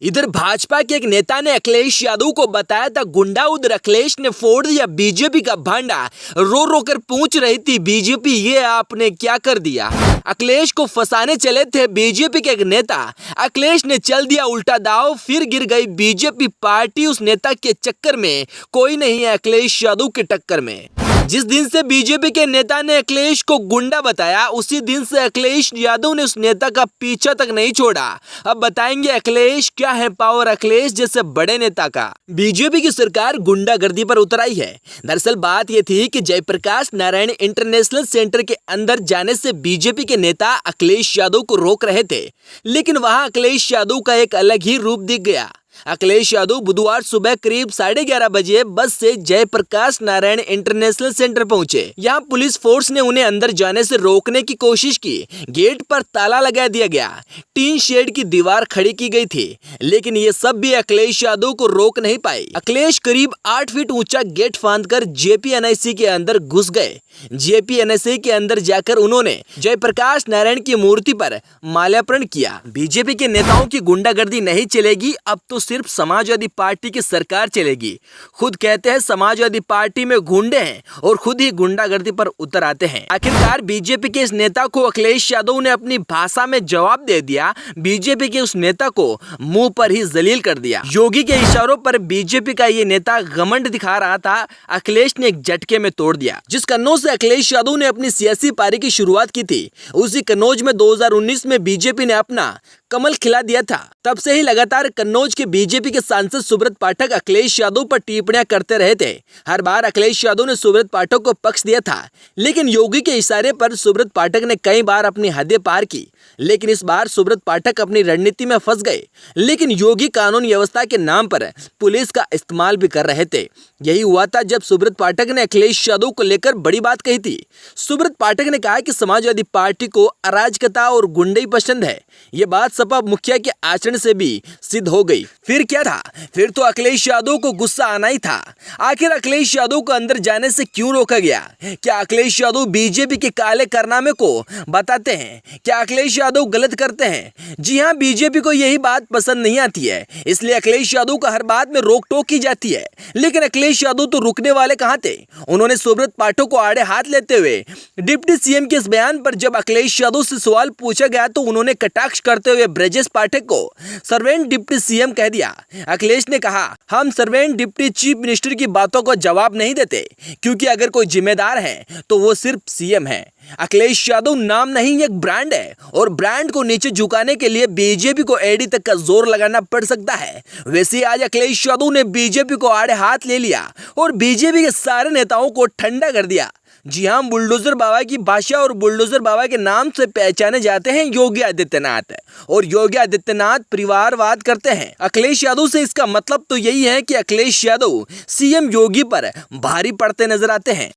इधर भाजपा के एक नेता ने अखिलेश यादव को बताया था गुंडा। उधर अखिलेश ने फोड़ दिया बीजेपी का भांडा। रो रो कर पूछ रही थी बीजेपी ये आपने क्या कर दिया। अखिलेश को फंसाने चले थे बीजेपी के एक नेता। अखिलेश ने चल दिया उल्टा दाव, फिर गिर गई बीजेपी पार्टी उस नेता के चक्कर में। कोई नहीं है अखिलेश यादव के टक्कर में। जिस दिन से बीजेपी के नेता ने अखिलेश को गुंडा बताया, उसी दिन से अखिलेश यादव ने उस नेता का पीछा तक नहीं छोड़ा। अब बताएंगे अखिलेश क्या है पावर अखिलेश जैसे बड़े नेता का। बीजेपी की सरकार गुंडागर्दी पर उतर आई है। दरअसल बात यह थी कि जयप्रकाश नारायण इंटरनेशनल सेंटर के अंदर जाने से बीजेपी के नेता अखिलेश यादव को रोक रहे थे, लेकिन वहां अखिलेश यादव का एक अलग ही रूप दिख गया। अखिलेश यादव बुधवार सुबह करीब 11:30 बजे बस से जयप्रकाश नारायण इंटरनेशनल सेंटर पहुंचे। यहां पुलिस फोर्स ने उन्हें अंदर जाने से रोकने की कोशिश की। गेट पर ताला लगा दिया गया, टीन शेड की दीवार खड़ी की गई थी, लेकिन ये सब भी अखिलेश यादव को रोक नहीं पाई। अखिलेश करीब 8 फीट ऊंचा गेट फांदकर जेपीएनआईसी के अंदर घुस गए। जेपीएनआईसी के अंदर जाकर उन्होंने जयप्रकाश नारायण की मूर्ति पर माल्यार्पण किया। बीजेपी के नेताओं की गुंडागर्दी नहीं चलेगी, अब तो सिर्फ समाजवादी पार्टी की सरकार चलेगी। खुद कहते हैं समाजवादी पार्टी में गुंडे हैं और खुद ही गुंडागर्दी पर उतर आते हैं। आखिरकार बीजेपी के इस नेता को अखिलेश यादव ने अपनी भाषा में जवाब दे दिया। बीजेपी के उस नेता को मुंह पर ही जलील कर दिया। योगी के इशारों पर बीजेपी का ये नेता घमंड दिखा रहा था, अखिलेश ने एक झटके में तोड़ दिया। जिस कन्नौज से अखिलेश यादव ने अपनी सियासी पारी की शुरुआत की थी, उसी कन्नौज में 2019 में बीजेपी ने अपना कमल खिला दिया था। तब से ही लगातार कन्नौज के बीजेपी के सांसद सुब्रत पाठक अखिलेश यादव पर टिप्पणियां करते रहे थे। हर बार अखिलेश यादव ने सुब्रत पाठक को पक्ष दिया था, लेकिन योगी के इशारे पर सुब्रत पाठक ने कई बार अपनी हदें पार की। लेकिन इस बार सुब्रत पाठक अपनी रणनीति में फंस गए, लेकिन योगी कानून व्यवस्था के नाम पर पुलिस का इस्तेमाल भी कर रहे थे। यही हुआ था जब सुब्रत पाठक ने अखिलेश यादव को लेकर बड़ी बात कही थी। सुब्रत पाठक ने कहा कि समाजवादी पार्टी को अराजकता और गुंडे पसंद है। ये बात सपा मुखिया के आचरण से भी सिद्ध हो गई। फिर क्या था? फिर तो अखिलेश यादव को गुस्सा आना ही था। आखिर अखिलेश यादव को अंदर जाने से क्यों रोका गया? क्या अखिलेश यादव बीजेपी के काले कारनामे को बताते हैं? क्या अखिलेश यादव गलत करते हैं? जी हाँ, बीजेपी को यही बात पसंद नहीं आती है, इसलिए अखिलेश यादव का हर बात में रोक टोक की जाती है। लेकिन अखिलेश यादव तो रुकने वाले कहां थे? उन्होंने सुब्रत पाठक को आड़े हाथ लेते हुए डिप्टी सीएम के इस बयान पर जब अखिलेश यादव से सवाल पूछा गया तो उन्होंने कटाक्ष करते हुए ब्रजेश पाठक को सर्वेंट डिप्टी सीएम कह दिया। अखिलेश ने कहा, हम सर्वेंट डिप्टी चीफ मिनिस्टर की बातों को जवाब नहीं देते, क्योंकि अगर कोई जिम्मेदार है तो वो सिर्फ सीएम है। अखिलेश यादव नाम नहीं, एक ब्रांड है, और ब्रांड को नीचे झुकाने के लिए बीजेपी को एडी तक का जोर लगाना पड़ सकता है। वैसे आज अखिलेश यादव ने बीजेपी को आड़े हाथ ले लिया और बीजेपी के सारे नेताओं को ठंडा कर दिया। जी हाँ, बुलडोजर बाबा की भाषा और बुलडोजर बाबा के नाम से पहचाने जाते हैं योगी आदित्यनाथ, और योगी आदित्यनाथ परिवारवाद करते हैं अखिलेश यादव से। इसका मतलब तो यही है कि अखिलेश यादव सीएम योगी पर भारी पड़ते नजर आते हैं।